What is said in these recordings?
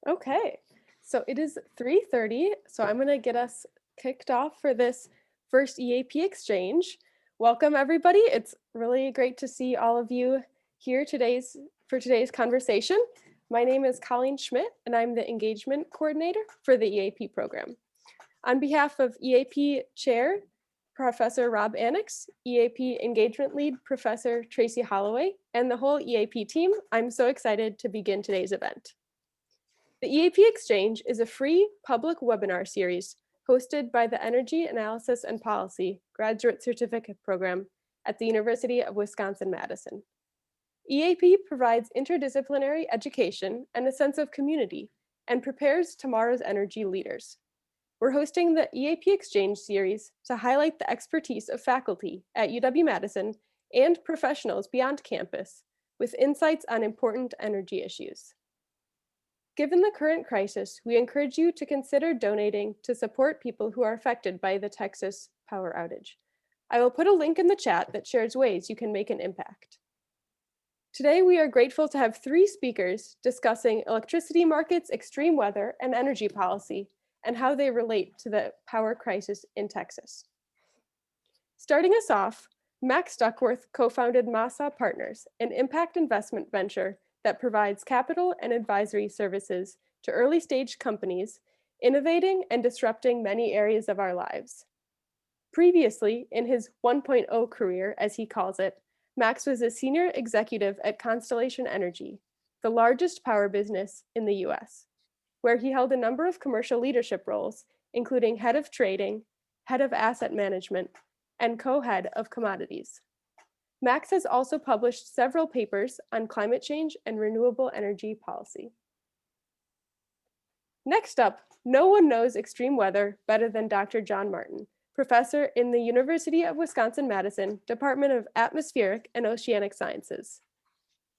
Okay, so it is 3:30, so I'm going to get us kicked off for this first EAP Exchange. Welcome, everybody. It's really great to see all of you here for today's conversation. My name is Colleen Schmidt, and I'm the Engagement Coordinator for the EAP program. On behalf of EAP Chair, Professor Rob Annex, EAP Engagement Lead, Professor Tracy Holloway, and the whole EAP team, I'm so excited to begin today's event. The EAP Exchange is a free public webinar series hosted by the Energy Analysis and Policy Graduate Certificate Program at the University of Wisconsin-Madison. EAP provides interdisciplinary education and a sense of community and prepares tomorrow's energy leaders. We're hosting the EAP Exchange series to highlight the expertise of faculty at UW-Madison and professionals beyond campus with insights on important energy issues. Given the current crisis, we encourage you to consider donating to support people who are affected by the Texas power outage. I will put a link in the chat that shares ways you can make an impact. Today, we are grateful to have 3 speakers discussing electricity markets, extreme weather, and energy policy, and how they relate to the power crisis in Texas. Starting us off, Max Duckworth co-founded MaSa Partners, an impact investment venture that provides capital and advisory services to early-stage companies, innovating and disrupting many areas of our lives. Previously, in his 1.0 career, as he calls it, Max was a senior executive at Constellation Energy, the largest power business in the US, where he held a number of commercial leadership roles, including head of trading, head of asset management, and co-head of commodities. Max has also published several papers on climate change and renewable energy policy. Next up, no one knows extreme weather better than Dr. John Martin, professor in the University of Wisconsin-Madison Department of Atmospheric and Oceanic Sciences.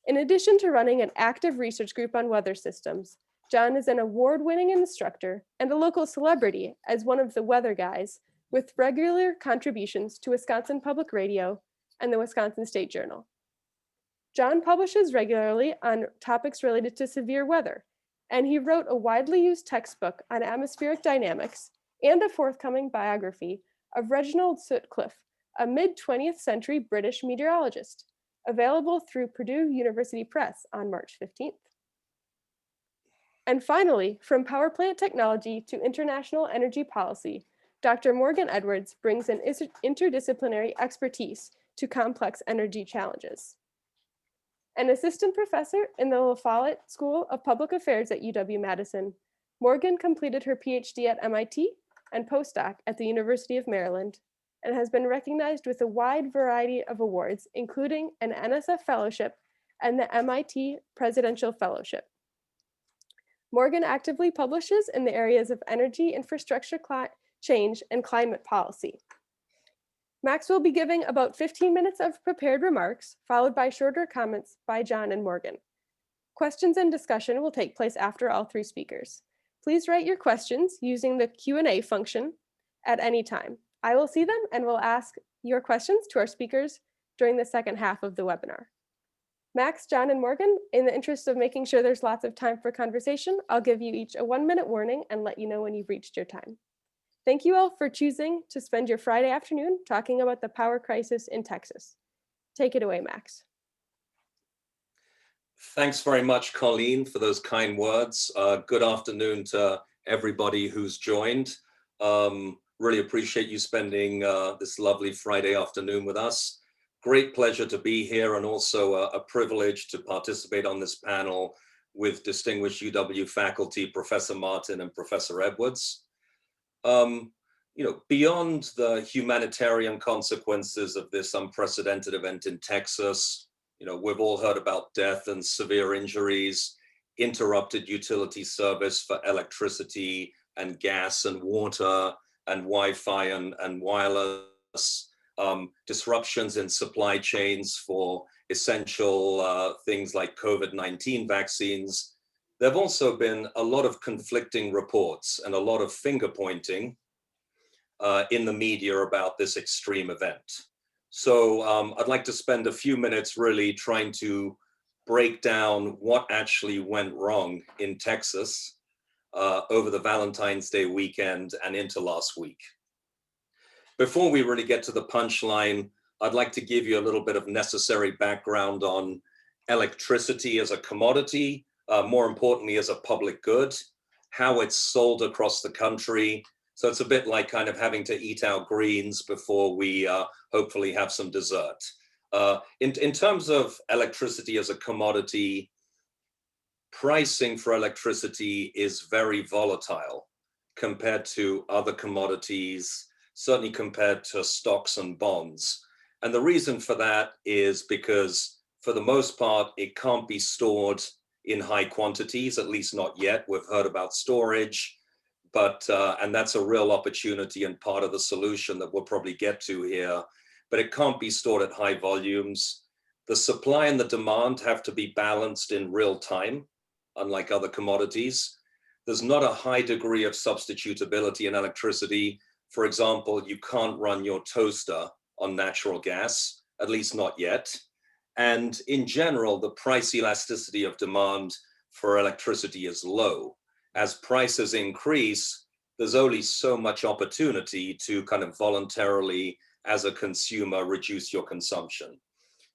In addition to running an active research group on weather systems, John is an award-winning instructor and a local celebrity as one of the weather guys with regular contributions to Wisconsin Public Radio and the Wisconsin State Journal. John publishes regularly on topics related to severe weather, and he wrote a widely used textbook on atmospheric dynamics and a forthcoming biography of Reginald Sutcliffe, a mid-20th century British meteorologist, available through Purdue University Press on March 15th. And finally, from power plant technology to international energy policy, Dr. Morgan Edwards brings an interdisciplinary expertise to complex energy challenges. An assistant professor in the La Follette School of Public Affairs at UW-Madison, Morgan completed her PhD at MIT and postdoc at the University of Maryland, and has been recognized with a wide variety of awards, including an NSF Fellowship and the MIT Presidential Fellowship. Morgan actively publishes in the areas of energy infrastructure change and climate policy. Max will be giving about 15 minutes of prepared remarks, followed by shorter comments by John and Morgan. Questions and discussion will take place after all 3 speakers. Please write your questions using the Q&A function at any time. I will see them and will ask your questions to our speakers during the second half of the webinar. Max, John, and Morgan, in the interest of making sure there's lots of time for conversation, I'll give you each a 1-minute warning and let you know when you've reached your time. Thank you all for choosing to spend your Friday afternoon talking about the power crisis in Texas. Take it away, Max. Thanks very much, Colleen, for those kind words. Good afternoon to everybody who's joined. Really appreciate you spending this lovely Friday afternoon with us. Great pleasure to be here, and also a privilege to participate on this panel with distinguished UW faculty, Professor Martin and Professor Edwards. Beyond the humanitarian consequences of this unprecedented event in Texas, we've all heard about death and severe injuries, interrupted utility service for electricity and gas and water and Wi-Fi and wireless, disruptions in supply chains for essential things like COVID-19 vaccines. There have also been a lot of conflicting reports and a lot of finger pointing in the media about this extreme event. So I'd like to spend a few minutes really trying to break down what actually went wrong in Texas over the Valentine's Day weekend and into last week. Before we really get to the punchline, I'd like to give you a little bit of necessary background on electricity as a commodity, more importantly as a public good, how it's sold across the country. So it's a bit like kind of having to eat our greens before we hopefully have some dessert. In terms of electricity as a commodity, pricing for electricity is very volatile compared to other commodities, certainly compared to stocks and bonds. And the reason for that is because, for the most part, it can't be stored in high quantities, at least not yet. We've heard about storage, but and that's a real opportunity and part of the solution that we'll probably get to here, but it can't be stored at high volumes. The supply and the demand have to be balanced in real time, unlike other commodities. There's not a high degree of substitutability in electricity. For example, you can't run your toaster on natural gas, at least not yet. And in general, the price elasticity of demand for electricity is low. As prices increase, there's only so much opportunity to kind of voluntarily, as a consumer, reduce your consumption.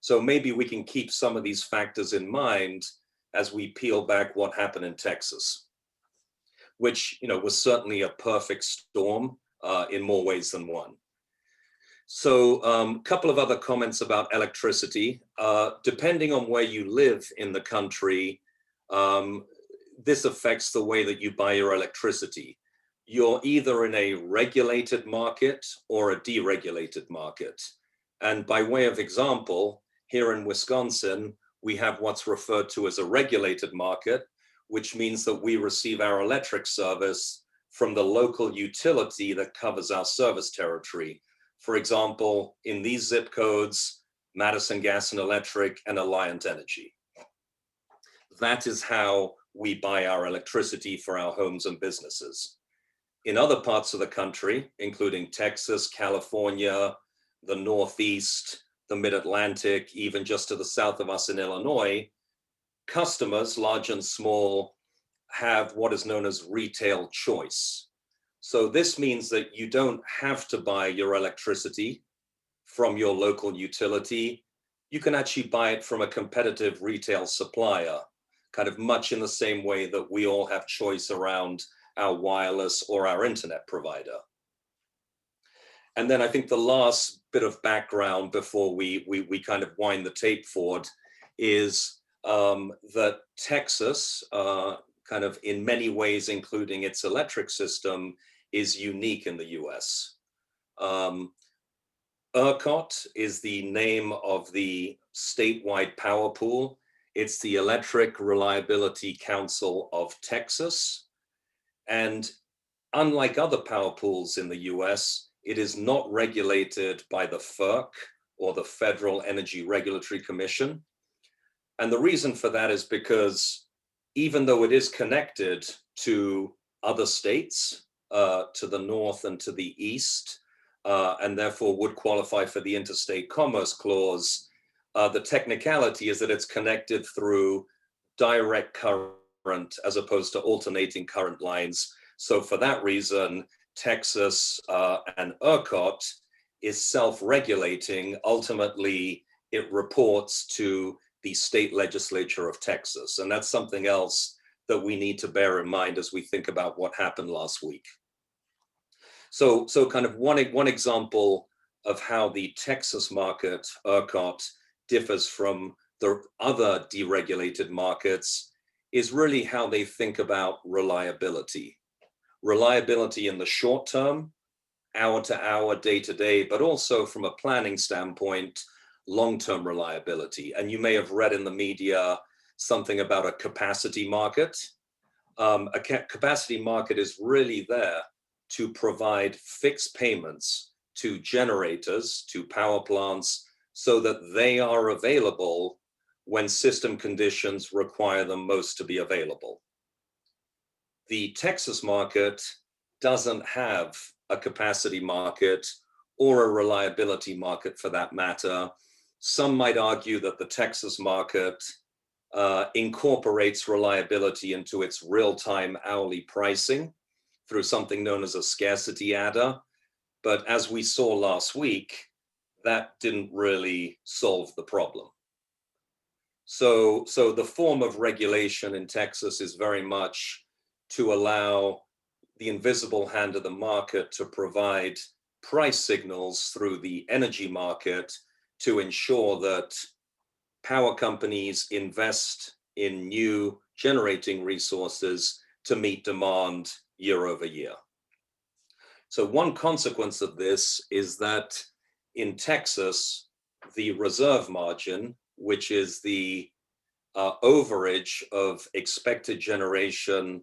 So maybe we can keep some of these factors in mind as we peel back what happened in Texas, which, you know, was certainly a perfect storm in more ways than one. So a couple of other comments about electricity. Depending on where you live in the country, this affects the way that you buy your electricity. You're either in a regulated market or a deregulated market. And by way of example, here in Wisconsin, we have what's referred to as a regulated market, which means that we receive our electric service from the local utility that covers our service territory. For example, in these zip codes, Madison Gas and Electric and Alliant Energy. That is how we buy our electricity for our homes and businesses. In other parts of the country, including Texas, California, the Northeast, the Mid-Atlantic, even just to the south of us in Illinois, customers, large and small, have what is known as retail choice. So this means that you don't have to buy your electricity from your local utility. You can actually buy it from a competitive retail supplier, kind of much in the same way that we all have choice around our wireless or our internet provider. And then I think the last bit of background before we kind of wind the tape forward is that Texas, kind of in many ways, including its electric system, is unique in the US. Urcot is the name of the statewide power pool. It's the Electric Reliability Council of Texas. And unlike other power pools in the US, it is not regulated by the FERC or the Federal Energy Regulatory Commission. And the reason for that is because even though it is connected to other states, to the north and to the east, and therefore would qualify for the Interstate Commerce Clause, the technicality is that it's connected through direct current as opposed to alternating current lines. So for that reason, Texas and Urcot is self-regulating. Ultimately, it reports to the state legislature of Texas. And that's something else that we need to bear in mind as we think about what happened last week. So kind of one example of how the Texas market, Urcot, differs from the other deregulated markets is really how they think about reliability. Reliability in the short term, hour to hour, day to day, but also from a planning standpoint, long-term reliability. And you may have read in the media something about a capacity market. A capacity market is really there to provide fixed payments to generators, to power plants, so that they are available when system conditions require them most to be available. The Texas market doesn't have a capacity market or a reliability market for that matter. Some might argue that the Texas market incorporates reliability into its real-time hourly pricing through something known as a scarcity adder. But as we saw last week, that didn't really solve the problem. So the form of regulation in Texas is very much to allow the invisible hand of the market to provide price signals through the energy market to ensure that power companies invest in new generating resources to meet demand year over year. So one consequence of this is that in Texas, the reserve margin, which is the overage of expected generation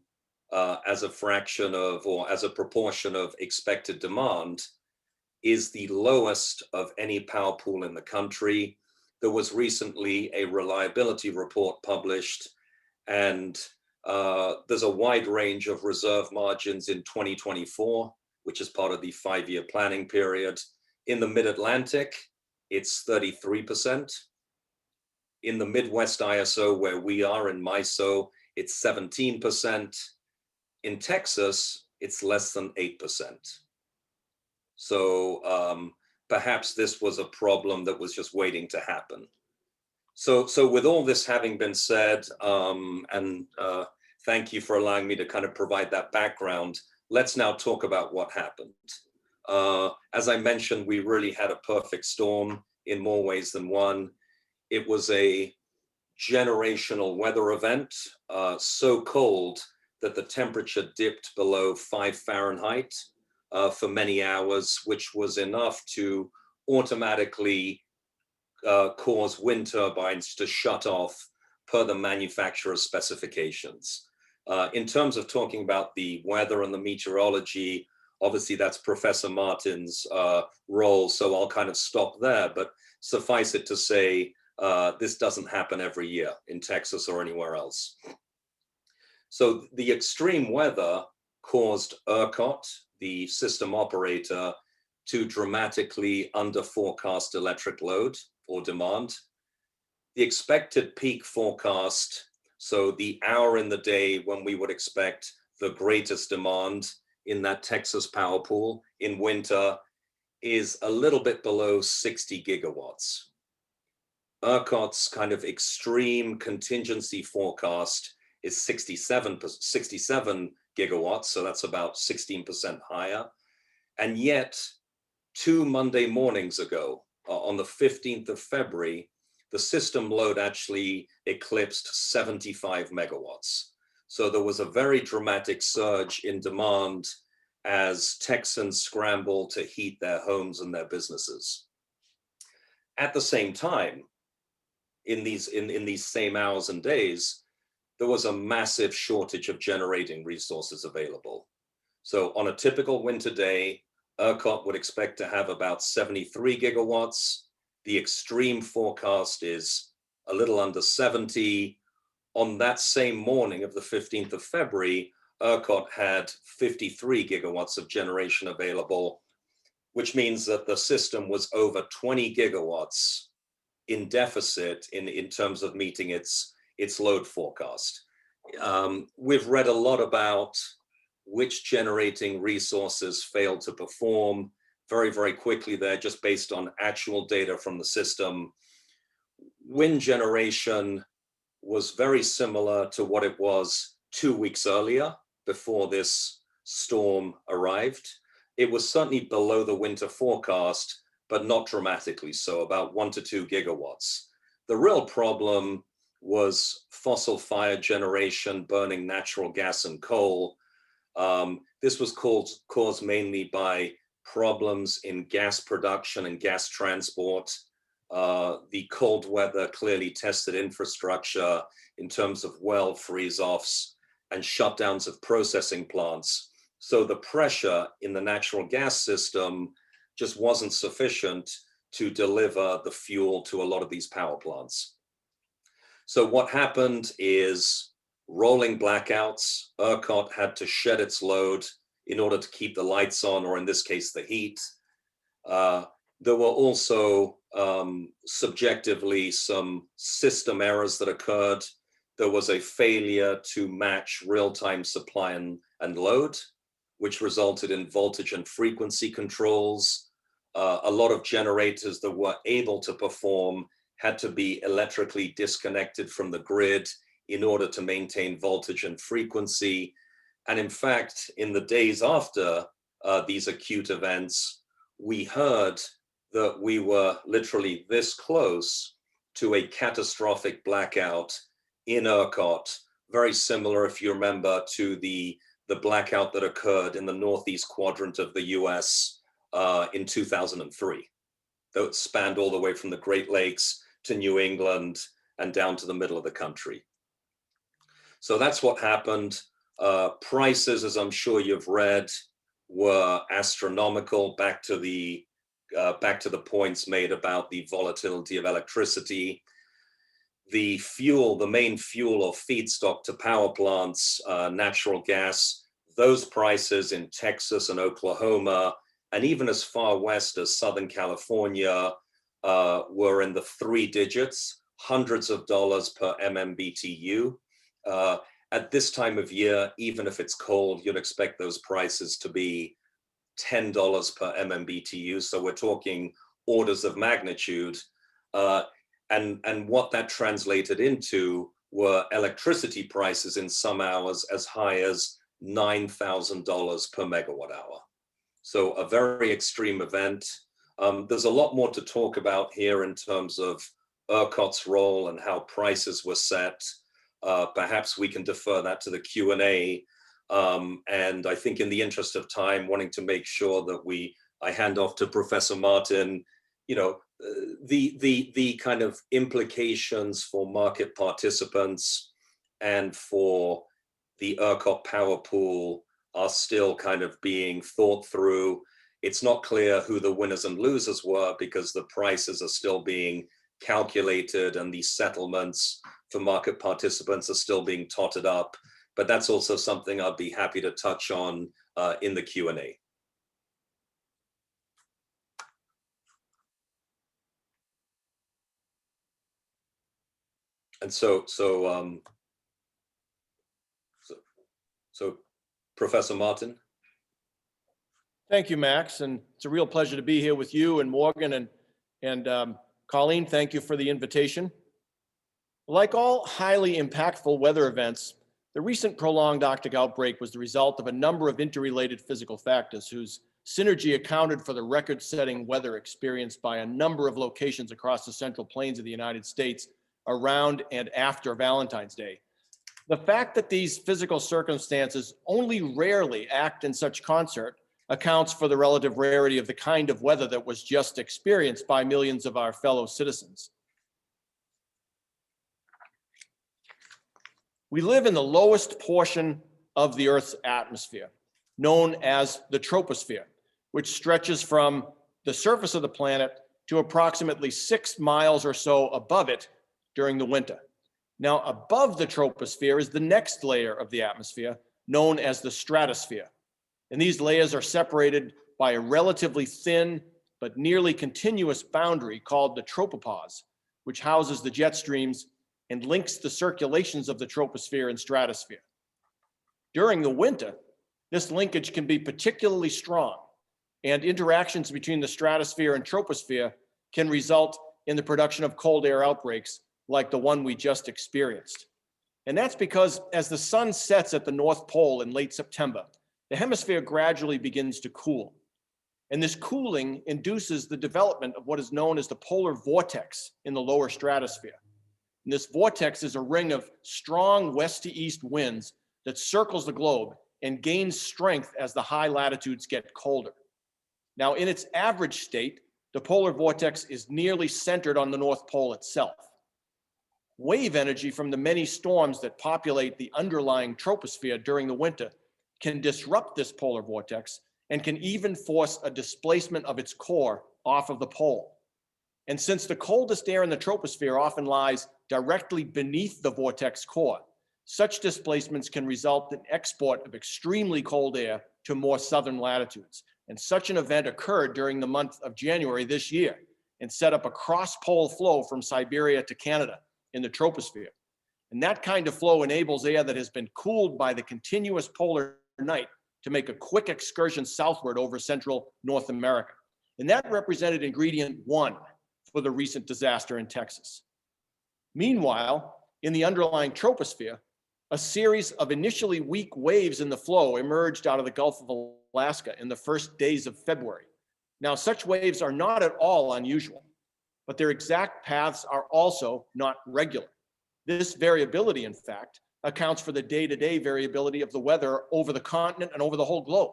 as a fraction of, or as a proportion of expected demand, is the lowest of any power pool in the country. There was recently a reliability report published, and there's a wide range of reserve margins in 2024, which is part of the 5-year planning period. In the Mid-Atlantic, it's 33%. In the Midwest ISO, where we are in MISO, it's 17%. In Texas, it's less than 8%. So perhaps this was a problem that was just waiting to happen. So with all this having been said, and thank you for allowing me to kind of provide that background, let's now talk about what happened. As I mentioned, we really had a perfect storm in more ways than one. It was a generational weather event, so cold that the temperature dipped below 5 Fahrenheit for many hours, which was enough to automatically cause wind turbines to shut off per the manufacturer's specifications. In terms of talking about the weather and the meteorology, obviously that's Professor Martin's role, so I'll kind of stop there, but suffice it to say, this doesn't happen every year in Texas or anywhere else. So the extreme weather caused Urcot, the system operator, to dramatically under forecast electric load or demand. The expected peak forecast, so the hour in the day when we would expect the greatest demand in that Texas power pool in winter, is a little bit below 60 gigawatts. Urcot's kind of extreme contingency forecast is 67 gigawatts, so that's about 16% higher. And yet, 2 Monday mornings ago, on the 15th of February, the system load actually eclipsed 75 megawatts. So there was a very dramatic surge in demand as Texans scrambled to heat their homes and their businesses. At the same time, in these same hours and days, there was a massive shortage of generating resources available. So on a typical winter day, Urcot would expect to have about 73 gigawatts. The extreme forecast is a little under 70. On that same morning of the 15th of February, Urcot had 53 gigawatts of generation available, which means that the system was over 20 gigawatts in deficit in terms of meeting its load forecast. We've read a lot about which generating resources failed to perform. Very, very quickly there, just based on actual data from the system. Wind generation was very similar to what it was 2 weeks earlier before this storm arrived. It was certainly below the winter forecast, but not dramatically so, about 1 to 2 gigawatts. The real problem was fossil fire generation, burning natural gas and coal. This was caused mainly by problems in gas production and gas transport. The cold weather clearly tested infrastructure in terms of well freeze-offs and shutdowns of processing plants. So the pressure in the natural gas system just wasn't sufficient to deliver the fuel to a lot of these power plants. So what happened is rolling blackouts. Urcot had to shed its load in order to keep the lights on, or in this case, the heat. There were also subjectively some system errors that occurred. There was a failure to match real-time supply and load, which resulted in voltage and frequency controls. A lot of generators that were able to perform had to be electrically disconnected from the grid in order to maintain voltage and frequency. And in fact, in the days after these acute events, we heard that we were literally this close to a catastrophic blackout in Urcot, very similar, if you remember, to the blackout that occurred in the northeast quadrant of the US in 2003. That spanned all the way from the Great Lakes to New England and down to the middle of the country. So that's what happened. Prices, as I'm sure you've read, were astronomical, back to the points made about the volatility of electricity. The fuel, the main fuel or feedstock to power plants, natural gas, those prices in Texas and Oklahoma, and even as far west as Southern California, were in the 3 digits, hundreds of dollars per MMBTU. At this time of year, even if it's cold, you'd expect those prices to be $10 per MMBTU. So we're talking orders of magnitude. And what that translated into were electricity prices in some hours as high as $9,000 per megawatt hour. So a very extreme event. There's a lot more to talk about here in terms of Urcot's role and how prices were set. Perhaps we can defer that to the Q&A. And I think in the interest of time, wanting to make sure that I hand off to Professor Martin, you know, the kind of implications for market participants and for the Urcot power pool are still kind of being thought through. It's not clear who the winners and losers were because the prices are still being calculated and the settlements for market participants are still being totted up. But that's also something I'd be happy to touch on in the Q&A. And so Professor Martin. Thank you, Max, and it's a real pleasure to be here with you and Morgan and Colleen. Thank you for the invitation. Like all highly impactful weather events, the recent prolonged Arctic outbreak was the result of a number of interrelated physical factors whose synergy accounted for the record-setting weather experienced by a number of locations across the central plains of the United States around and after Valentine's Day. The fact that these physical circumstances only rarely act in such concert accounts for the relative rarity of the kind of weather that was just experienced by millions of our fellow citizens. We live in the lowest portion of the Earth's atmosphere, known as the troposphere, which stretches from the surface of the planet to approximately 6 miles or so above it during the winter. Now, above the troposphere is the next layer of the atmosphere, known as the stratosphere. And these layers are separated by a relatively thin but nearly continuous boundary called the tropopause, which houses the jet streams and links the circulations of the troposphere and stratosphere. During the winter, this linkage can be particularly strong, and interactions between the stratosphere and troposphere can result in the production of cold air outbreaks like the one we just experienced. And that's because as the sun sets at the North Pole in late September, the hemisphere gradually begins to cool. And this cooling induces the development of what is known as the polar vortex in the lower stratosphere. And this vortex is a ring of strong west to east winds that circles the globe and gains strength as the high latitudes get colder. Now, in its average state, the polar vortex is nearly centered on the North Pole itself. Wave energy from the many storms that populate the underlying troposphere during the winter can disrupt this polar vortex and can even force a displacement of its core off of the pole. And since the coldest air in the troposphere often lies directly beneath the vortex core, such displacements can result in export of extremely cold air to more southern latitudes, And such an event occurred during the month of January this year and set up a cross-pole flow from Siberia to Canada in the troposphere. And that kind of flow enables air that has been cooled by the continuous polar night to make a quick excursion southward over central North America. And that represented ingredient one for the recent disaster in Texas. Meanwhile, in the underlying troposphere, a series of initially weak waves in the flow emerged out of the Gulf of Alaska in the first days of February. Now, such waves are not at all unusual, but their exact paths are also not regular. This variability, in fact, accounts for the day-to-day variability of the weather over the continent and over the whole globe.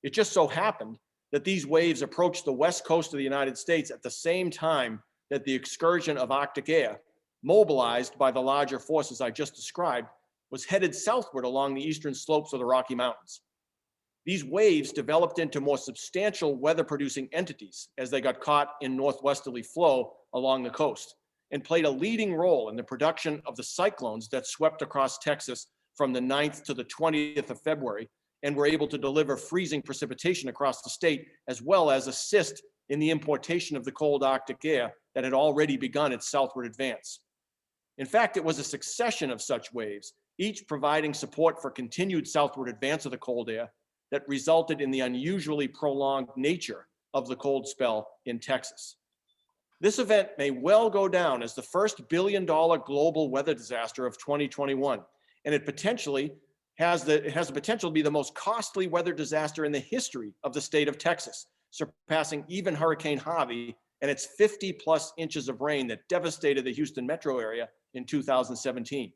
It just so happened that these waves approached the west coast of the United States at the same time that the excursion of Arctic air, mobilized by the larger forces I just described, was headed southward along the eastern slopes of the Rocky Mountains. These waves developed into more substantial weather-producing entities as they got caught in northwesterly flow along the coast and played a leading role in the production of the cyclones that swept across Texas from the 9th to the 20th of February and were able to deliver freezing precipitation across the state, as well as assist in the importation of the cold Arctic air that had already begun its southward advance. In fact, it was a succession of such waves, each providing support for continued southward advance of the cold air, that resulted in the unusually prolonged nature of the cold spell in Texas. This event may well go down as the first billion-dollar global weather disaster of 2021, and it has the potential to be the most costly weather disaster in the history of the state of Texas, surpassing even Hurricane Harvey and its 50+ inches of rain that devastated the Houston metro area in 2017.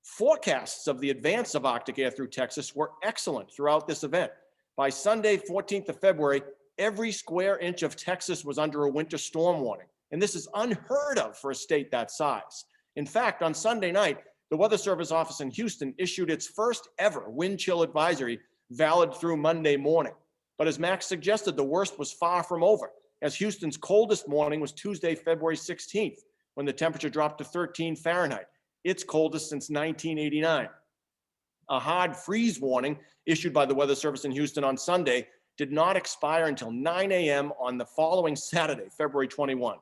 Forecasts of the advance of Arctic air through Texas were excellent throughout this event. By Sunday, 14th of February, every square inch of Texas was under a winter storm warning. And this is unheard of for a state that size. In fact, on Sunday night, the Weather Service office in Houston issued its first ever wind chill advisory, valid through Monday morning. But as Max suggested, the worst was far from over, as Houston's coldest morning was Tuesday, February 16th, when the temperature dropped to 13 Fahrenheit. Its coldest since 1989. A hard freeze warning issued by the Weather Service in Houston on Sunday did not expire until 9 a.m. on the following Saturday, February 21.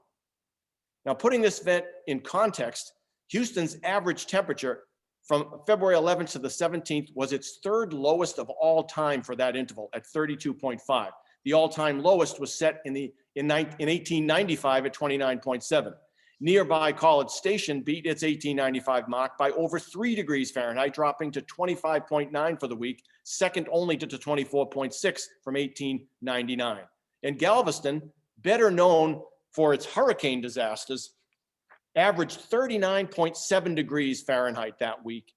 Now, putting this event in context, Houston's average temperature from February 11th to the 17th was its third lowest of all time for that interval at 32.5. The all-time lowest was set in 1895 at 29.7. Nearby College Station beat its 1895 mark by over 3 degrees Fahrenheit, dropping to 25.9 for the week, second only to 24.6 from 1899. And Galveston, better known for its hurricane disasters, averaged 39.7 degrees Fahrenheit that week,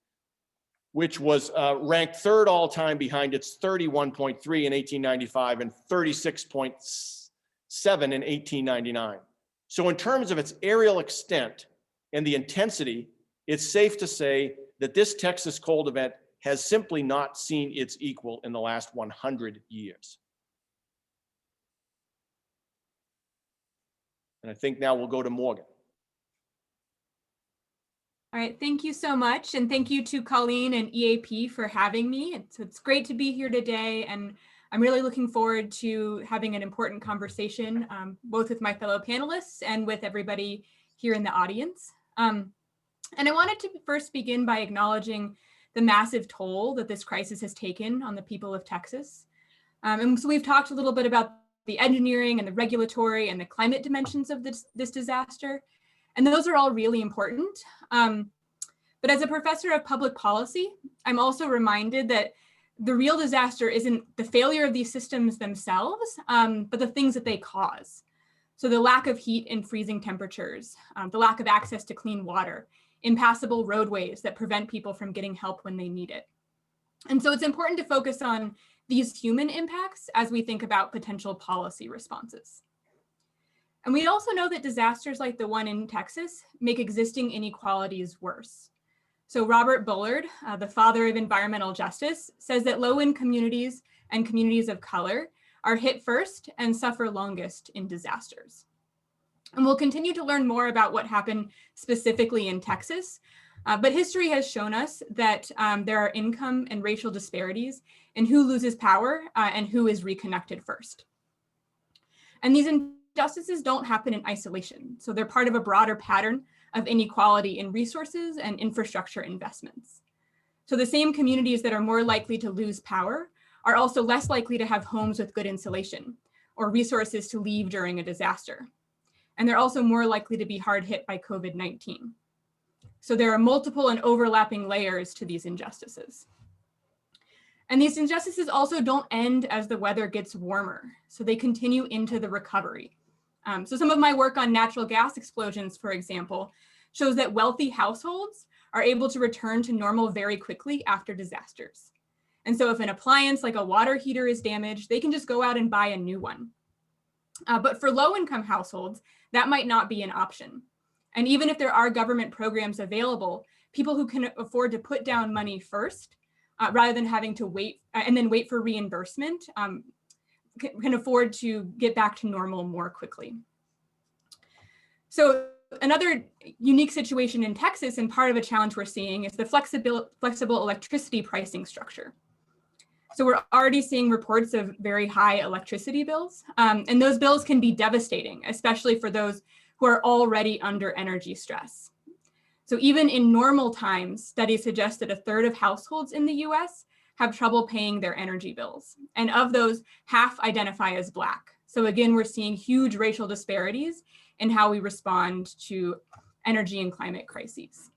which was ranked third all-time behind its 31.3 in 1895 and 36.7 in 1899. So in terms of its aerial extent and the intensity, it's safe to say that this Texas cold event has simply not seen its equal in the last 100 years. And I think now we'll go to Morgan. All right, thank you so much. And thank you to Colleen and EAP for having me. It's great to be here today. And I'm really looking forward to having an important conversation, both with my fellow panelists and with everybody here in the audience. And I wanted to first begin by acknowledging the massive toll that this crisis has taken on the people of Texas. And so we've talked a little bit about the engineering and the regulatory and the climate dimensions of this disaster. And those are all really important. But as a professor of public policy, I'm also reminded that the real disaster isn't the failure of these systems themselves, but the things that they cause. So the lack of heat and freezing temperatures, the lack of access to clean water, impassable roadways that prevent people from getting help when they need it. And so it's important to focus on these human impacts as we think about potential policy responses. And we also know that disasters like the one in Texas make existing inequalities worse. So Robert Bullard, the father of environmental justice, says that low-income communities and communities of color are hit first and suffer longest in disasters. And we'll continue to learn more about what happened specifically in Texas. But history has shown us that there are income and racial disparities in who loses power and who is reconnected first. And these injustices don't happen in isolation. So they're part of a broader pattern of inequality in resources and infrastructure investments. So the same communities that are more likely to lose power are also less likely to have homes with good insulation or resources to leave during a disaster. And they're also more likely to be hard hit by COVID-19. So there are multiple and overlapping layers to these injustices. And these injustices also don't end as the weather gets warmer. So they continue into the recovery. So some of my work on natural gas explosions, for example, shows that wealthy households are able to return to normal very quickly after disasters. And so if an appliance like a water heater is damaged, they can just go out and buy a new one. But for low-income households, that might not be an option. And even if there are government programs available, people who can afford to put down money first, rather than having to wait and then wait for reimbursement, can afford to get back to normal more quickly. So another unique situation in Texas, and part of a challenge we're seeing, is the flexible electricity pricing structure. So we're already seeing reports of very high electricity bills, and those bills can be devastating, especially for those who are already under energy stress. So even in normal times, studies suggest that a third of households in the US have trouble paying their energy bills. And of those, half identify as Black. So again, we're seeing huge racial disparities in how we respond to energy and climate crises.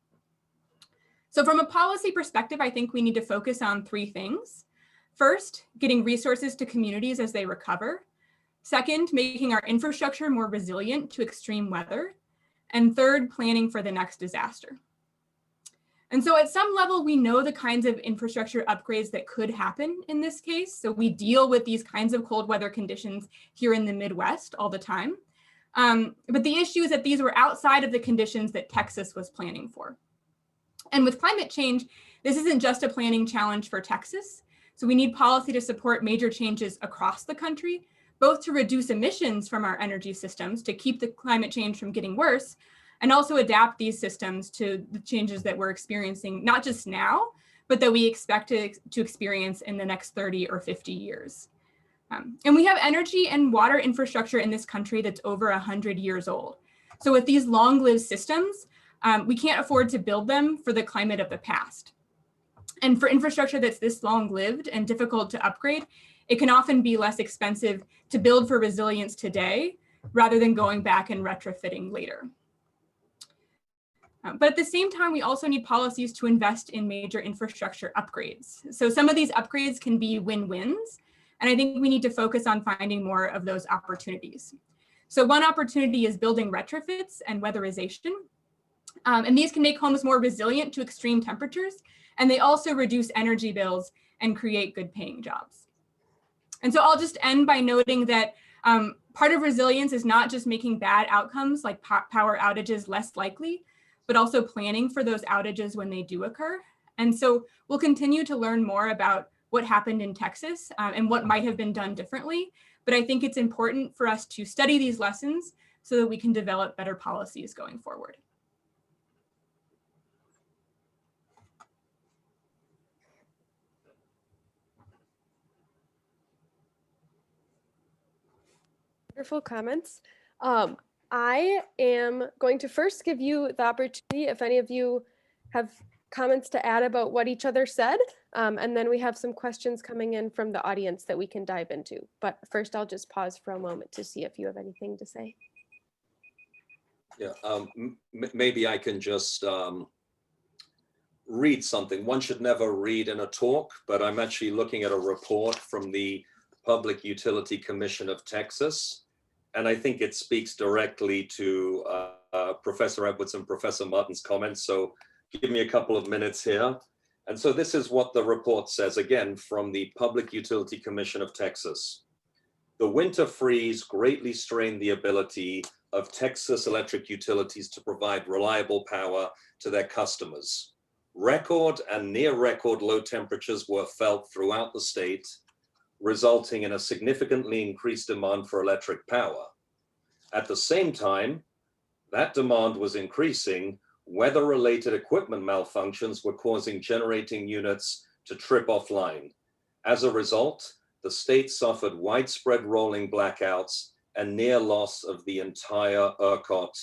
So from a policy perspective, I think we need to focus on three things. First, getting resources to communities as they recover. Second, making our infrastructure more resilient to extreme weather. And third, planning for the next disaster. And so at some level, we know the kinds of infrastructure upgrades that could happen in this case. So we deal with these kinds of cold weather conditions here in the Midwest all the time. But the issue is that these were outside of the conditions that Texas was planning for. And with climate change, this isn't just a planning challenge for Texas. So we need policy to support major changes across the country, both to reduce emissions from our energy systems to keep the climate change from getting worse, and also adapt these systems to the changes that we're experiencing, not just now, but that we expect to experience in the next 30 or 50 years. And we have energy and water infrastructure in this country that's over 100 years old. So with these long-lived systems, we can't afford to build them for the climate of the past. And for infrastructure that's this long-lived and difficult to upgrade, it can often be less expensive to build for resilience today rather than going back and retrofitting later. But at the same time, we also need policies to invest in major infrastructure upgrades. So some of these upgrades can be win-wins, and I think we need to focus on finding more of those opportunities. So one opportunity is building retrofits and weatherization. And these can make homes more resilient to extreme temperatures, and they also reduce energy bills and create good paying jobs. And so I'll just end by noting that part of resilience is not just making bad outcomes like power outages less likely, but also planning for those outages when they do occur. And so we'll continue to learn more about what happened in Texas and what might have been done differently. But I think it's important for us to study these lessons so that we can develop better policies going forward. Wonderful comments. I am going to first give you the opportunity if any of you have comments to add about what each other said, and then we have some questions coming in from the audience that we can dive into. But first, I'll just pause for a moment to see if you have anything to say. Yeah, maybe I can just read something. One should never read in a talk, but I'm actually looking at a report from the Public Utility Commission of Texas. And I think it speaks directly to Professor Edwards and Professor Martin's comments. So give me a couple of minutes here. And so this is what the report says, again, from the Public Utility Commission of Texas. The winter freeze greatly strained the ability of Texas electric utilities to provide reliable power to their customers. Record and near record low temperatures were felt throughout the state, resulting in a significantly increased demand for electric power. At the same time, that demand was increasing weather-related equipment malfunctions were causing generating units to trip offline. As a result, the state suffered widespread rolling blackouts and near loss of the entire Urcot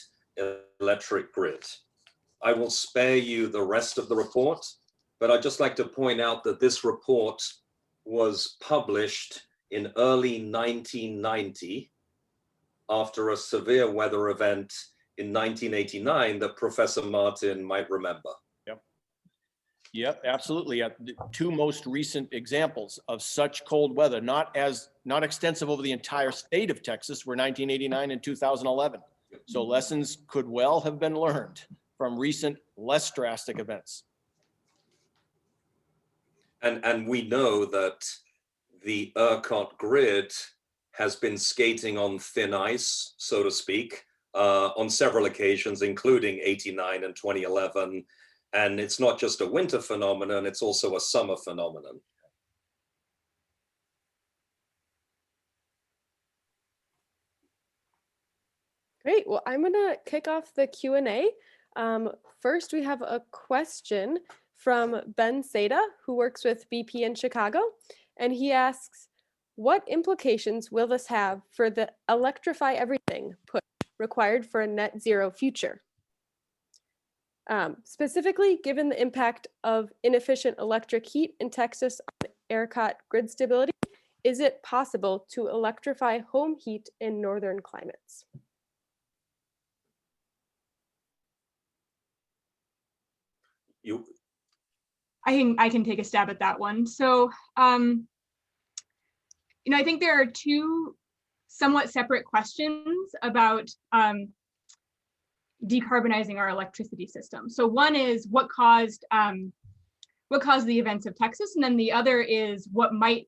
electric grid. I will spare you the rest of the report, but I'd just like to point out that this report was published in early 1990 after a severe weather event in 1989 that Professor Martin might remember. Yep, absolutely. The two most recent examples of such cold weather, not extensive over the entire state of Texas, were 1989 and 2011. So lessons could well have been learned from recent less drastic events. And we know that the Urcot grid has been skating on thin ice, so to speak, on several occasions, including 89 and 2011. And it's not just a winter phenomenon, it's also a summer phenomenon. Great. Well, I'm going to kick off the Q&A. First, we have a question from Ben Seda, who works with BP in Chicago. And he asks, what implications will this have for the Electrify Everything push required for a net zero future? Specifically, given the impact of inefficient electric heat in Texas on Urcot grid stability, is it possible to electrify home heat in northern climates? I can take a stab at that one. So, I think there are two somewhat separate questions about decarbonizing our electricity system. So one is what caused the events of Texas, and then the other is what might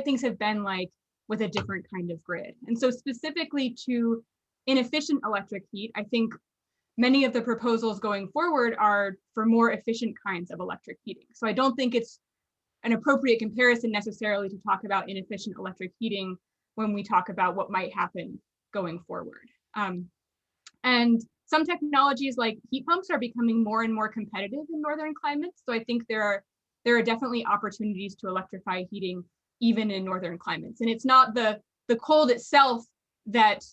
things have been like with a different kind of grid. And so specifically to inefficient electric heat, I think many of the proposals going forward are for more efficient kinds of electric heating. So I don't think it's an appropriate comparison necessarily to talk about inefficient electric heating when we talk about what might happen going forward. And some technologies like heat pumps are becoming more and more competitive in northern climates. So I think there are definitely opportunities to electrify heating even in northern climates. And it's not the cold itself that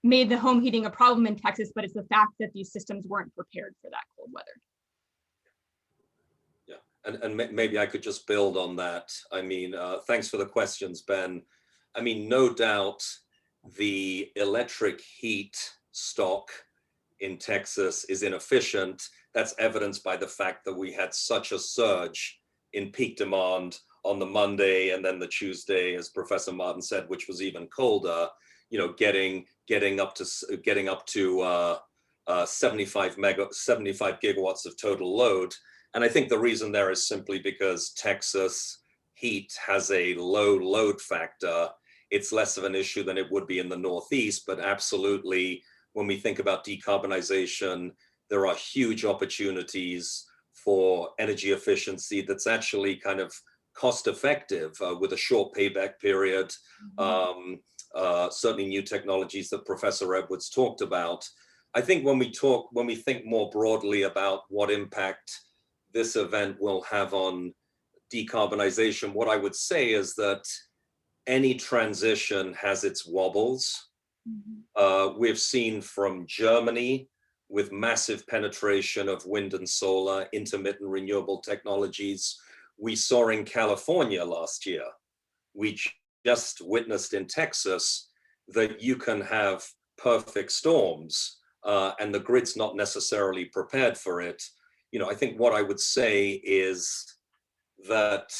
made the home heating a problem in Texas, but it's the fact that these systems weren't prepared for that cold weather. Yeah, and maybe I could just build on that. I mean, thanks for the questions, Ben. I mean, no doubt the electric heat stock in Texas is inefficient. That's evidenced by the fact that we had such a surge in peak demand on the Monday and then the Tuesday, as Professor Martin said, which was even colder, getting up to 75 gigawatts of total load. And I think the reason there is simply because Texas heat has a low load factor. It's less of an issue than it would be in the Northeast, but absolutely, when we think about decarbonization, there are huge opportunities for energy efficiency that's actually kind of cost effective with a short payback period. Certainly new technologies that Professor Edwards talked about. I think when we think more broadly about what impact this event will have on decarbonization, what I would say is that any transition has its wobbles. We've seen from Germany with massive penetration of wind and solar, intermittent renewable technologies. We saw in California last year. We just witnessed in Texas that you can have perfect storms and the grid's not necessarily prepared for it. I think what I would say is that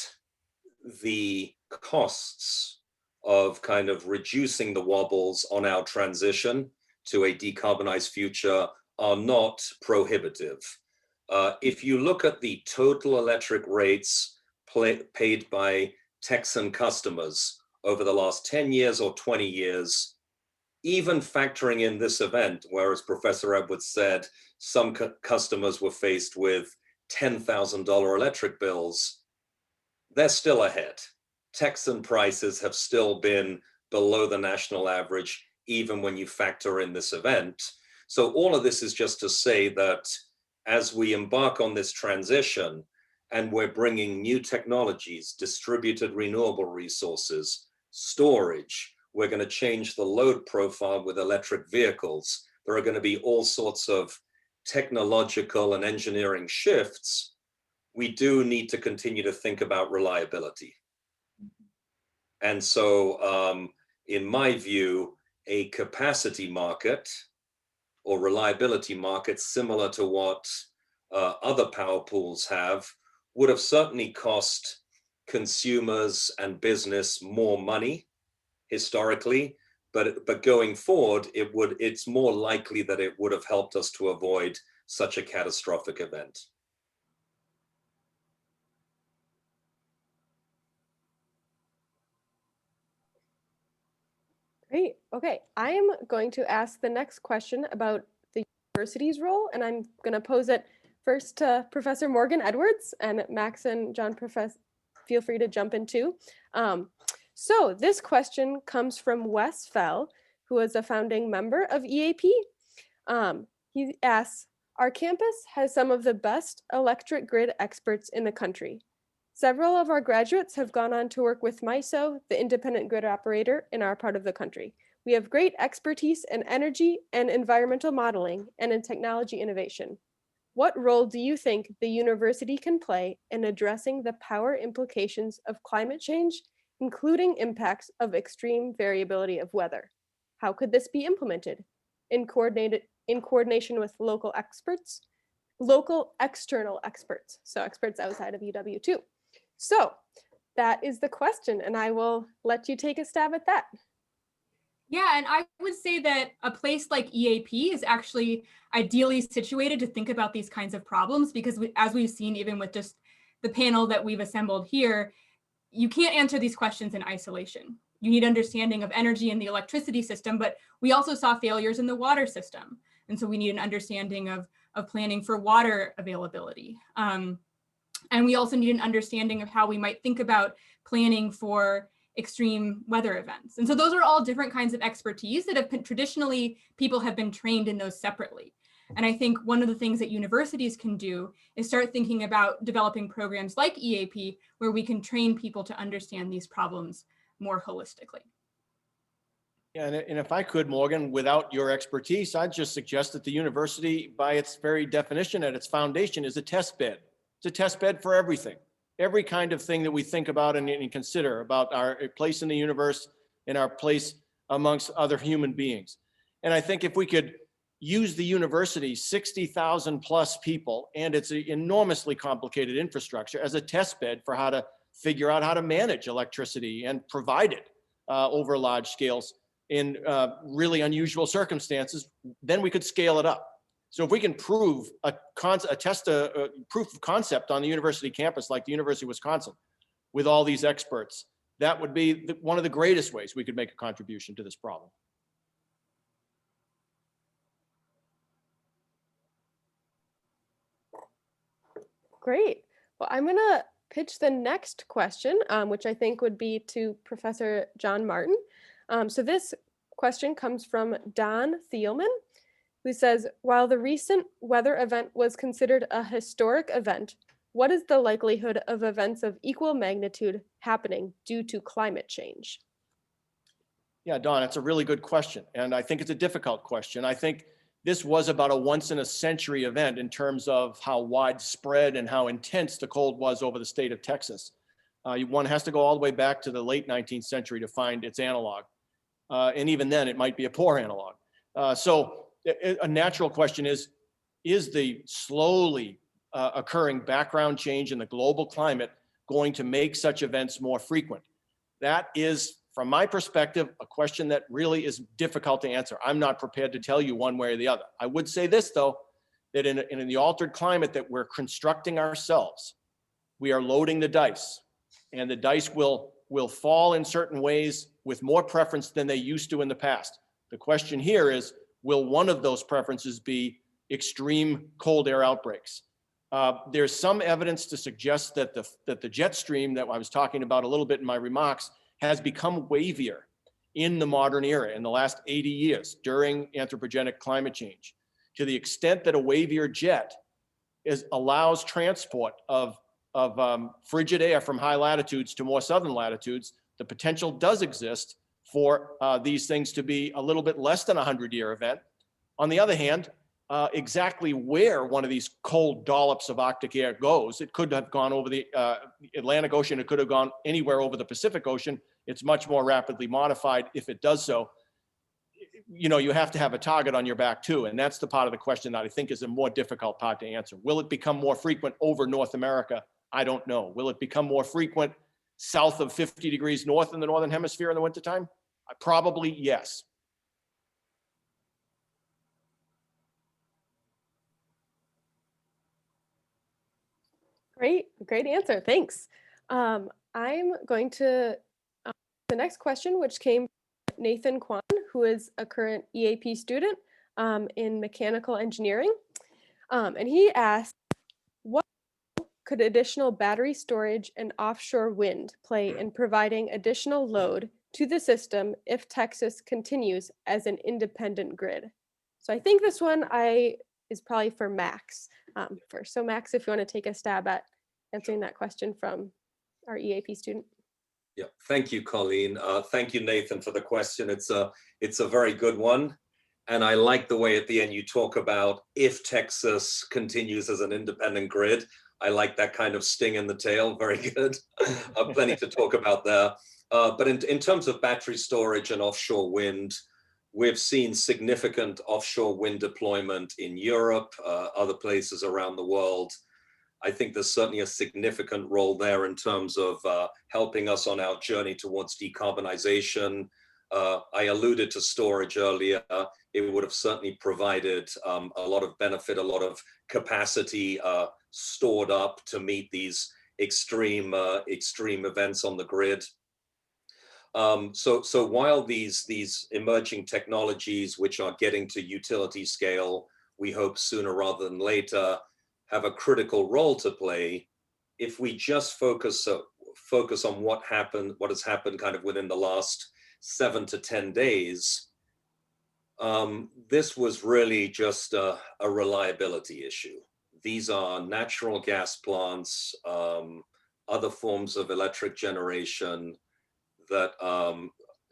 the costs of kind of reducing the wobbles on our transition to a decarbonized future are not prohibitive. If you look at the total electric rates paid by Texan customers over the last 10 years or 20 years, even factoring in this event, whereas Professor Edwards said some customers were faced with $10,000 electric bills, they're still ahead. Texan prices have still been below the national average, even when you factor in this event. So all of this is just to say that as we embark on this transition and we're bringing new technologies, distributed renewable resources, storage, we're going to change the load profile with electric vehicles. There are going to be all sorts of technological and engineering shifts. We do need to continue to think about reliability. And so in my view, a capacity market or reliability market similar to what other power pools have would have certainly cost consumers and business more money historically, but going forward, it's more likely that it would have helped us to avoid such a catastrophic event. Great. Okay, I am going to ask the next question about the university's role, and I'm going to pose it first to Professor Morgan Edwards, and Max and John, feel free to jump in too. So this question comes from Wes Fell, who is a founding member of EAP. He asks, our campus has some of the best electric grid experts in the country. Several of our graduates have gone on to work with MISO, the independent grid operator in our part of the country. We have great expertise in energy and environmental modeling and in technology innovation. What role do you think the university can play in addressing the power implications of climate change, including impacts of extreme variability of weather? How could this be implemented? In coordination with local external experts, so experts outside of UW too. So that is the question, and I will let you take a stab at that. Yeah, and I would say that a place like EAP is actually ideally situated to think about these kinds of problems because as we've seen, even with just the panel that we've assembled here, you can't answer these questions in isolation. You need understanding of energy in the electricity system, but we also saw failures in the water system. And so we need an understanding of planning for water availability. And we also need an understanding of how we might think about planning for extreme weather events. And so those are all different kinds of expertise that have been, traditionally people have been trained in those separately. And I think one of the things that universities can do is start thinking about developing programs like EAP, where we can train people to understand these problems more holistically. Yeah, and if I could, Morgan, without your expertise, I'd just suggest that the university, by its very definition at its foundation, is a test bed. It's a test bed for everything. Every kind of thing that we think about and consider about our place in the universe and our place amongst other human beings. And I think if we could use the university, 60,000 plus people, and its enormously complicated infrastructure as a test bed for how to figure out how to manage electricity and provide it over large scales in really unusual circumstances, then we could scale it up. So if we can prove a proof of concept on the university campus, like the University of Wisconsin, with all these experts, that would be one of the greatest ways we could make a contribution to this problem. Great. Well, I'm going to pitch the next question, which I think would be to Professor John Martin. So this question comes from Don Thielman, who says, while the recent weather event was considered a historic event, what is the likelihood of events of equal magnitude happening due to climate change? Yeah, Don, it's a really good question. And I think it's a difficult question. I think this was about a once in a century event in terms of how widespread and how intense the cold was over the state of Texas. One has to go all the way back to the late 19th century to find its analog. And even then, it might be a poor analog. So a natural question is the slowly occurring background change in the global climate going to make such events more frequent? That is, from my perspective, a question that really is difficult to answer. I'm not prepared to tell you one way or the other. I would say this, though, that in the altered climate that we're constructing ourselves, we are loading the dice, and the dice will fall in certain ways with more preference than they used to in the past. The question here is, will one of those preferences be extreme cold air outbreaks? There's some evidence to suggest that the jet stream that I was talking about a little bit in my remarks has become wavier in the modern era in the last 80 years during anthropogenic climate change. to the extent that a wave year jet allows transport of frigid air from high latitudes to more southern latitudes, the potential does exist for these things to be a little bit less than a 100-year event. On the other hand, exactly where one of these cold dollops of Arctic air goes, it could have gone over the Atlantic Ocean, it could have gone anywhere over the Pacific Ocean. It's much more rapidly modified if it does so. You know, you have to have a target on your back too, and that's the part of the question that I think is a more difficult part to answer. Will it become more frequent over North America? I don't know. Will it become more frequent south of 50 degrees north in the Northern Hemisphere in the wintertime? Probably yes. Great answer. Thanks. I'm going to the next question, which came from Nathan Kwan, who is a current EAP student in mechanical engineering. And he asked, what could additional battery storage and offshore wind play in providing additional load to the system if Texas continues as an independent grid? So I think this one is probably for Max first. So Max, if you want to take a stab at answering that question from our EAP student. Yeah, thank you, Colleen. Thank you, Nathan, for the question. It's a very good one. And I like the way at the end you talk about if Texas continues as an independent grid. I like that kind of sting in the tail. Very good. Plenty to talk about there. But in terms of battery storage and offshore wind, we've seen significant offshore wind deployment in Europe, other places around the world. I think there's certainly a significant role there in terms of helping us on our journey towards decarbonization. I alluded to storage earlier. It would have certainly provided a lot of benefit, a lot of capacity stored up to meet these extreme events on the grid. So while these emerging technologies, which are getting to utility scale, we hope sooner rather than later, have a critical role to play, if we just focus on what has happened kind of within the last 7 to 10 days, this was really just a reliability issue. These are natural gas plants, other forms of electric generation that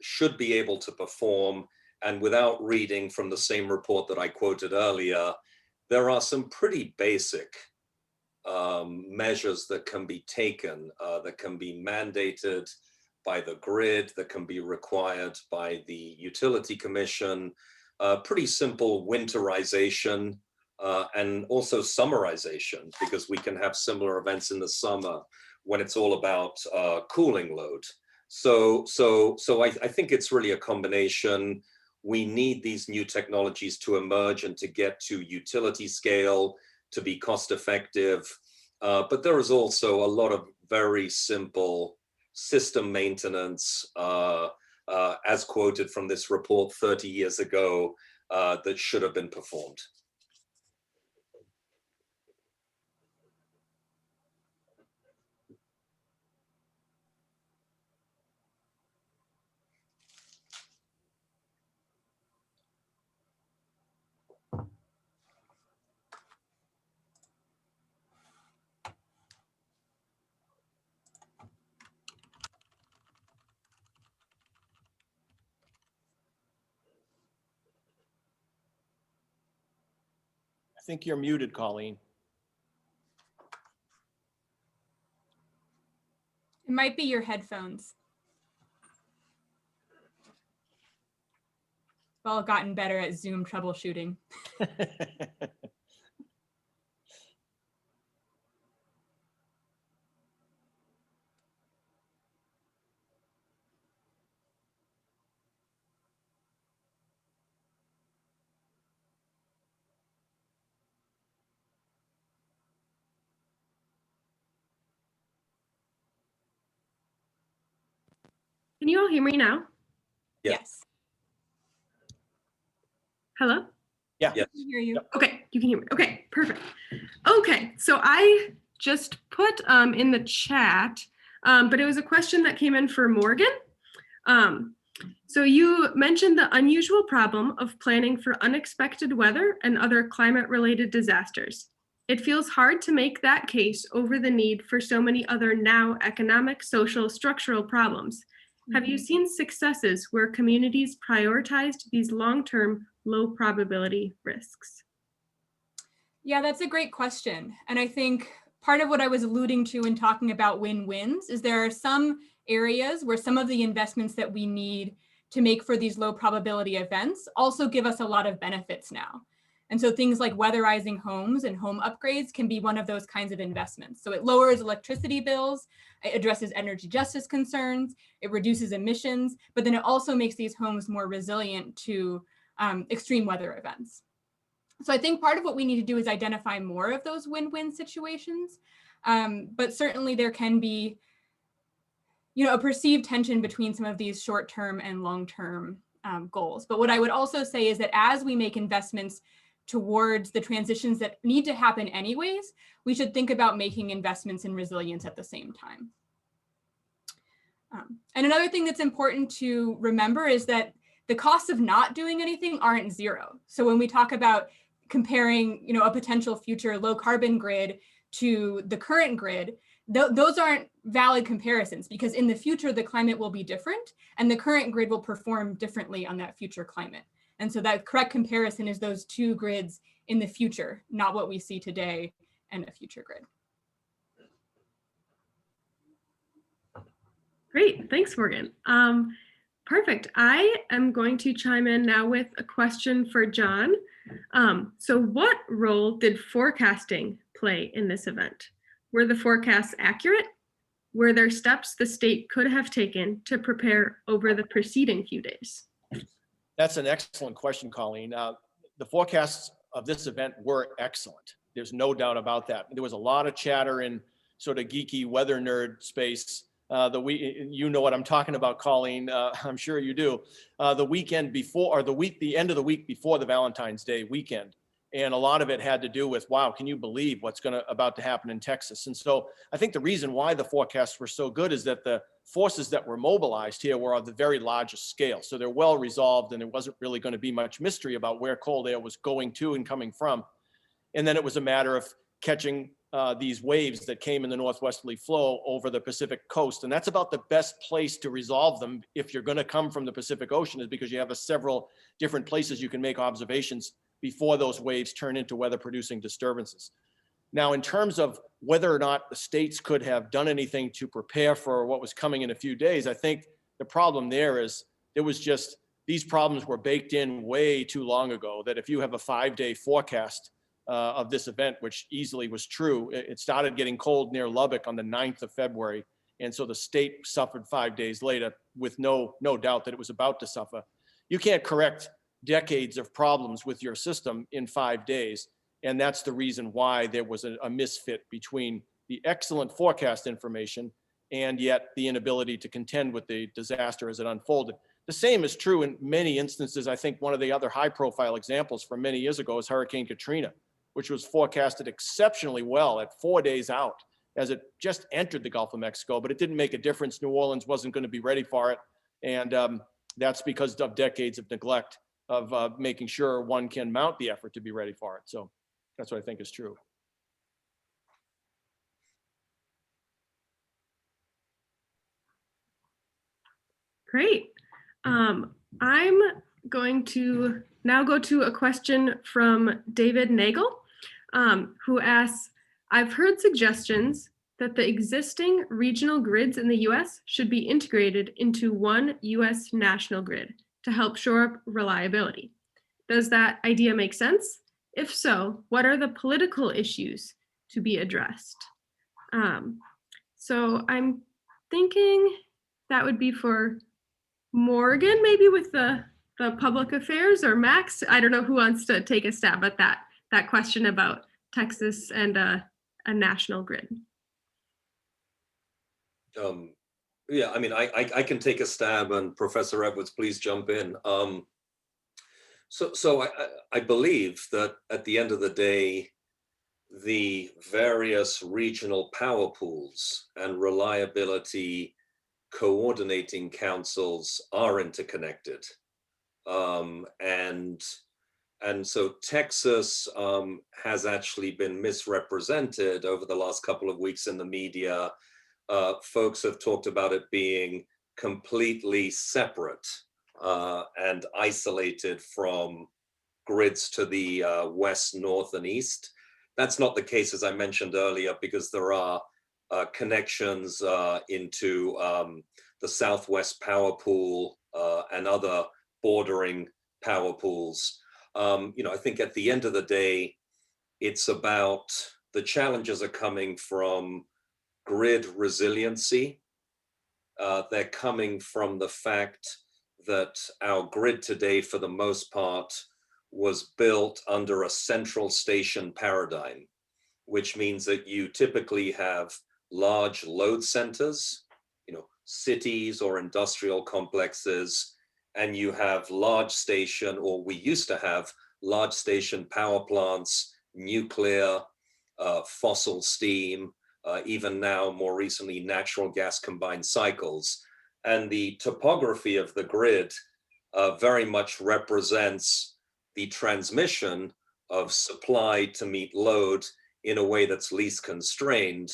should be able to perform. And without reading from the same report that I quoted earlier, there are some pretty basic measures that can be taken, that can be mandated by the grid, that can be required by the Utility Commission, pretty simple winterization and also summerization, because we can have similar events in the summer when it's all about cooling load. So I think it's really a combination. We need these new technologies to emerge and to get to utility scale, to be cost effective. But there is also a lot of very simple system maintenance, as quoted from this report 30 years ago, that should have been performed. I think you're muted, Colleen. It might be your headphones. We've all gotten better at Zoom troubleshooting. Can you all hear me now? Yes. Hello? Yeah. I can hear you. Okay, you can hear me. Okay, perfect. Okay, so I just put in the chat, but it was a question that came in for Morgan. So you mentioned the unusual problem of planning for unexpected weather and other climate-related disasters. It feels hard to make that case over the need for so many other now economic, social, structural problems. Have you seen successes where communities prioritized these long-term, low probability risks? Yeah, that's a great question. And I think part of what I was alluding to in talking about win-wins is there are some areas where some of the investments that we need to make for these low probability events also give us a lot of benefits now. And so things like weatherizing homes and home upgrades can be one of those kinds of investments. So it lowers electricity bills, it addresses energy justice concerns, it reduces emissions, but then it also makes these homes more resilient to extreme weather events. So I think part of what we need to do is identify more of those win-win situations. But certainly there can be, a perceived tension between some of these short-term and long-term goals. But what I would also say is that as we make investments towards the transitions that need to happen anyways, we should think about making investments in resilience at the same time. And another thing that's important to remember is that the costs of not doing anything aren't zero. So when we talk about comparing, a potential future low carbon grid to the current grid, those aren't valid comparisons because in the future, the climate will be different and the current grid will perform differently on that future climate. And so that correct comparison is those two grids in the future, not what we see today and a future grid. Great, thanks, Morgan. Perfect. I am going to chime in now with a question for John. So what role did forecasting play in this event? Were the forecasts accurate? Were there steps the state could have taken to prepare over the preceding few days? That's an excellent question, Colleen. The forecasts of this event were excellent. There's no doubt about that. There was a lot of chatter in sort of geeky weather nerd space. You know what I'm talking about, Colleen. I'm sure you do. The weekend before, or the end of the week before the Valentine's Day weekend. And a lot of it had to do with, wow, can you believe what's about to happen in Texas? And so I think the reason why the forecasts were so good is that the forces that were mobilized here were of the very largest scale. So they're well resolved and there wasn't really going to be much mystery about where cold air was going to and coming from. And then it was a matter of catching these waves that came in the northwesterly flow over the Pacific coast. And that's about the best place to resolve them if you're going to come from the Pacific Ocean, is because you have several different places you can make observations before those waves turn into weather-producing disturbances. Now, in terms of whether or not the states could have done anything to prepare for what was coming in a few days, I think the problem there is these problems were baked in way too long ago, that if you have a 5-day forecast of this event, which easily was true, it started getting cold near Lubbock on the 9th of February. And so the state suffered 5 days later with no doubt that it was about to suffer. You can't correct decades of problems with your system in 5 days. And that's the reason why there was a misfit between the excellent forecast information and yet the inability to contend with the disaster as it unfolded. The same is true in many instances. I think one of the other high profile examples from many years ago is Hurricane Katrina, which was forecasted exceptionally well at 4 days out as it just entered the Gulf of Mexico, but it didn't make a difference. New Orleans wasn't going to be ready for it. And that's because of decades of neglect of making sure one can mount the effort to be ready for it. So that's what I think is true. Great. I'm going to now go to a question from David Nagel, who asks, I've heard suggestions that the existing regional grids in the US should be integrated into one US national grid to help shore up reliability. Does that idea make sense? If so, what are the political issues to be addressed? So I'm thinking that would be for Morgan, maybe with the public affairs, or Max. I don't know who wants to take a stab at that question about Texas and a national grid. Yeah, I mean, I can take a stab, and Professor Edwards, please jump in. So I believe that at the end of the day, the various regional power pools and reliability coordinating councils are interconnected. And so Texas has actually been misrepresented over the last couple of weeks in the media. Folks have talked about it being completely separate and isolated from grids to the west, north, and east. That's not the case, as I mentioned earlier, because there are connections into the Southwest Power Pool and other bordering power pools. I think at the end of the day, it's about the challenges are coming from grid resiliency. They're coming from the fact that our grid today, for the most part, was built under a central station paradigm, which means that you typically have large load centers, cities or industrial complexes, and you have large station, or we used to have large station power plants, nuclear, fossil steam, even now more recently natural gas combined cycles. And the topography of the grid very much represents the transmission of supply to meet load in a way that's least constrained.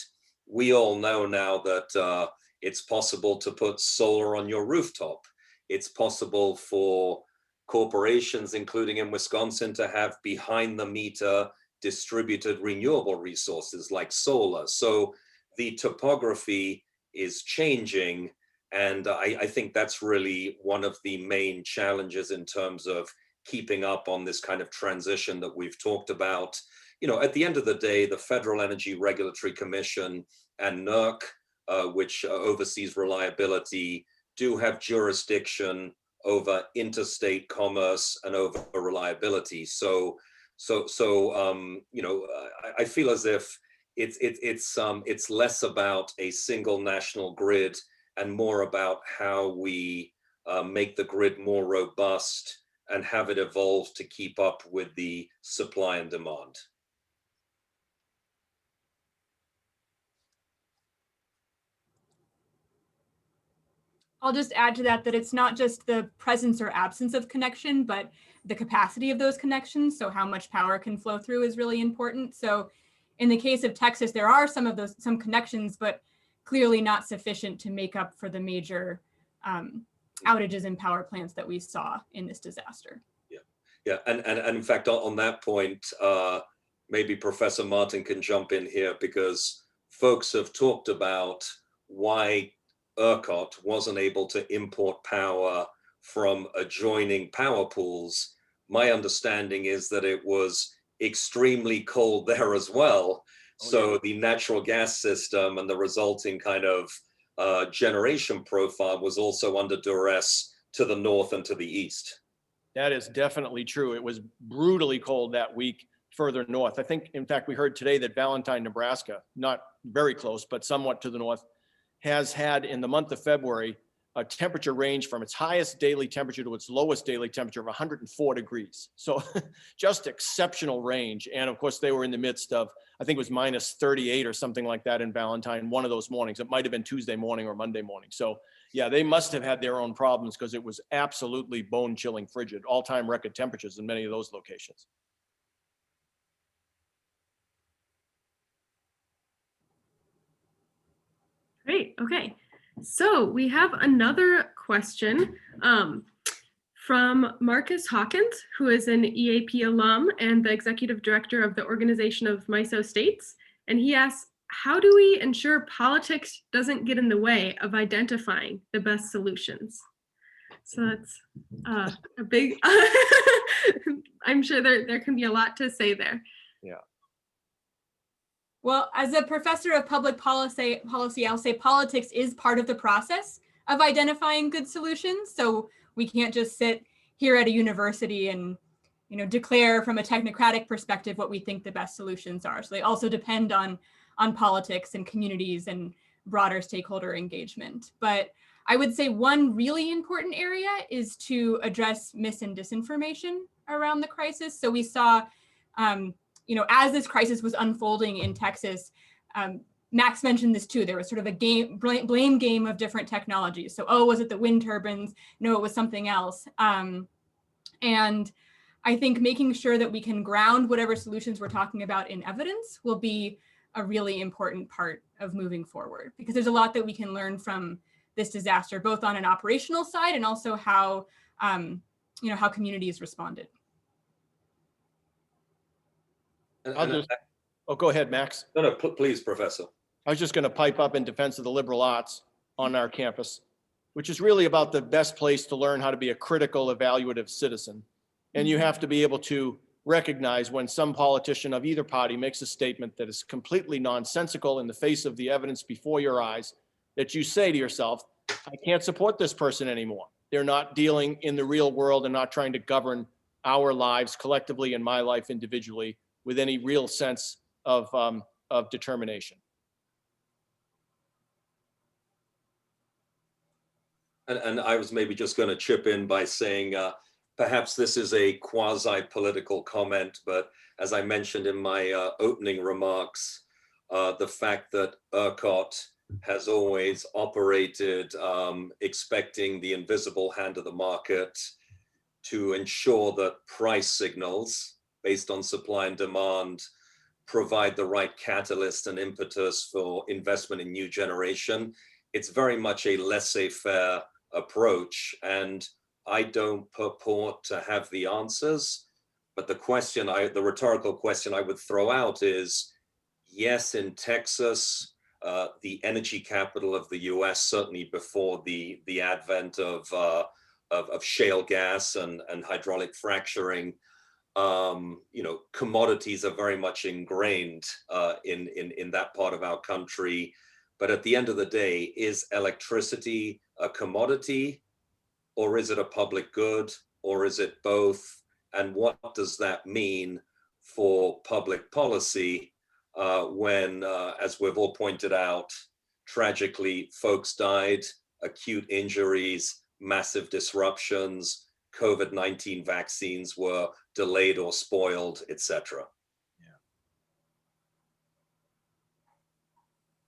We all know now that it's possible to put solar on your rooftop. It's possible for corporations, including in Wisconsin, to have behind the meter distributed renewable resources like solar. So the topography is changing. And I think that's really one of the main challenges in terms of keeping up on this kind of transition that we've talked about. At the end of the day, the Federal Energy Regulatory Commission and NERC, which oversees reliability, do have jurisdiction over interstate commerce and over reliability. So I feel as if it's less about a single national grid and more about how we make the grid more robust and have it evolve to keep up with the supply and demand. I'll just add to that it's not just the presence or absence of connection, but the capacity of those connections. So how much power can flow through is really important. So in the case of Texas, there are some connections, but clearly not sufficient to make up for the major outages in power plants that we saw in this disaster. Yeah, and in fact, on that point, maybe Professor Martin can jump in here, because folks have talked about why Urcot wasn't able to import power from adjoining power pools. My understanding is that it was extremely cold there as well. So the natural gas system and the resulting kind of generation profile was also under duress to the north and to the east. That is definitely true. It was brutally cold that week further north. I think, in fact, we heard today that Valentine, Nebraska, not very close, but somewhat to the north, has had in the month of February a temperature range from its highest daily temperature to its lowest daily temperature of 104 degrees. So just exceptional range. And of course, they were in the midst of, I think it was minus 38 or something like that in Valentine, one of those mornings. It might have been Tuesday morning or Monday morning. So yeah, they must have had their own problems, because it was absolutely bone-chilling frigid, all-time record temperatures in many of those locations. Great. Okay. So we have another question from Marcus Hawkins, who is an EAP alum and the executive director of the Organization of MISO States. And he asks, how do we ensure politics doesn't get in the way of identifying the best solutions? So that's a big, I'm sure there can be a lot to say there. Yeah. Well, as a professor of public policy, I'll say politics is part of the process of identifying good solutions. So we can't just sit here at a university and, declare from a technocratic perspective what we think the best solutions are. So they also depend on politics and communities and broader stakeholder engagement. But I would say one really important area is to address mis and disinformation around the crisis. So we saw, as this crisis was unfolding in Texas, Max mentioned this too. There was sort of a blame game of different technologies. So, oh, was it the wind turbines? No, it was something else. And I think making sure that we can ground whatever solutions we're talking about in evidence will be a really important part of moving forward, because there's a lot that we can learn from this disaster, both on an operational side and also how, how communities responded. Go ahead, Max. No, please, Professor. I was just going to pipe up in defense of the liberal arts on our campus, which is really about the best place to learn how to be a critical, evaluative citizen. And you have to be able to recognize when some politician of either party makes a statement that is completely nonsensical in the face of the evidence before your eyes, that you say to yourself, I can't support this person anymore. They're not dealing in the real world and not trying to govern our lives collectively and my life individually with any real sense of determination. And I was maybe just going to chip in by saying, perhaps this is a quasi-political comment, but as I mentioned in my opening remarks, the fact that Urcot has always operated expecting the invisible hand of the market to ensure that price signals based on supply and demand provide the right catalyst and impetus for investment in new generation. It's very much a laissez-faire approach, and I don't purport to have the answers, but the rhetorical question I would throw out is, yes, in Texas, the energy capital of the US, certainly before the advent of shale gas and hydraulic fracturing, commodities are very much ingrained in that part of our country. But at the end of the day, is electricity a commodity, or is it a public good, or is it both? And what does that mean for public policy when, as we've all pointed out, tragically, folks died, acute injuries, massive disruptions, COVID-19 vaccines were delayed or spoiled, etc.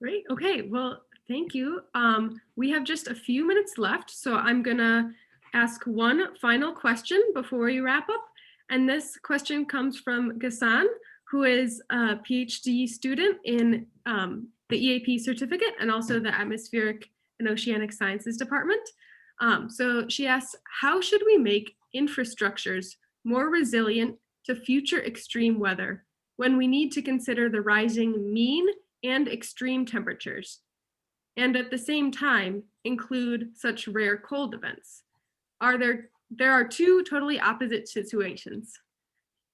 Great. Okay. Well, thank you. We have just a few minutes left, so I'm going to ask one final question before we wrap up. And this question comes from Ghassan, who is a PhD student in the EAP certificate and also the Atmospheric and Oceanic Sciences Department. So she asks, how should we make infrastructures more resilient to future extreme weather when we need to consider the rising mean and extreme temperatures, and at the same time include such rare cold events? There are two totally opposite situations.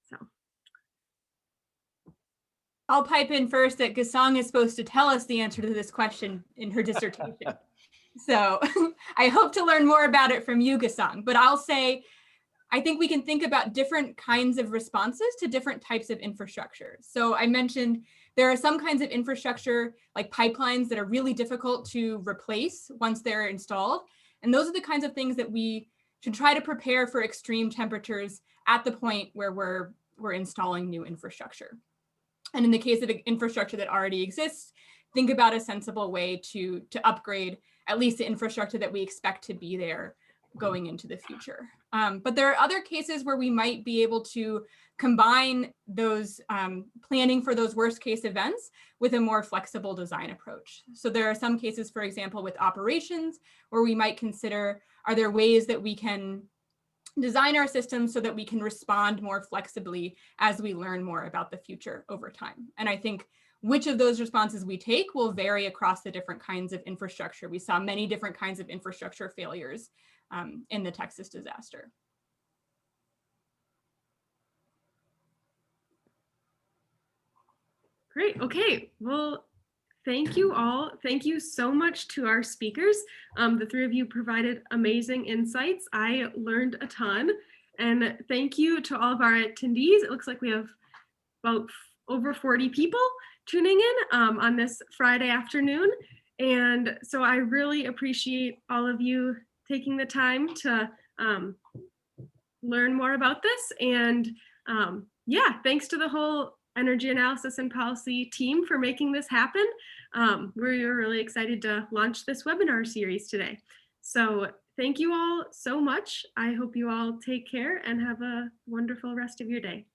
So I'll pipe in first that Ghassan is supposed to tell us the answer to this question in her dissertation. So I hope to learn more about it from you, Ghassan. But I'll say, I think we can think about different kinds of responses to different types of infrastructure. So I mentioned there are some kinds of infrastructure like pipelines that are really difficult to replace once they're installed. And those are the kinds of things that we should try to prepare for extreme temperatures at the point where we're installing new infrastructure. And in the case of infrastructure that already exists, think about a sensible way to upgrade at least the infrastructure that we expect to be there going into the future. But there are other cases where we might be able to combine those planning for those worst case events with a more flexible design approach. So there are some cases, for example, with operations, where we might consider, are there ways that we can design our systems so that we can respond more flexibly as we learn more about the future over time? And I think which of those responses we take will vary across the different kinds of infrastructure. We saw many different kinds of infrastructure failures in the Texas disaster. great. Okay. Well, thank you all. Thank you so much to our speakers. The three of you provided amazing insights. I learned a ton. And thank you to all of our attendees. It looks like we have about over 40 people tuning in on this Friday afternoon. And so I really appreciate all of you taking the time to learn more about this. And yeah, thanks to the whole Energy Analysis and Policy team for making this happen. We're really excited to launch this webinar series today. So thank you all so much. I hope you all take care and have a wonderful rest of your day.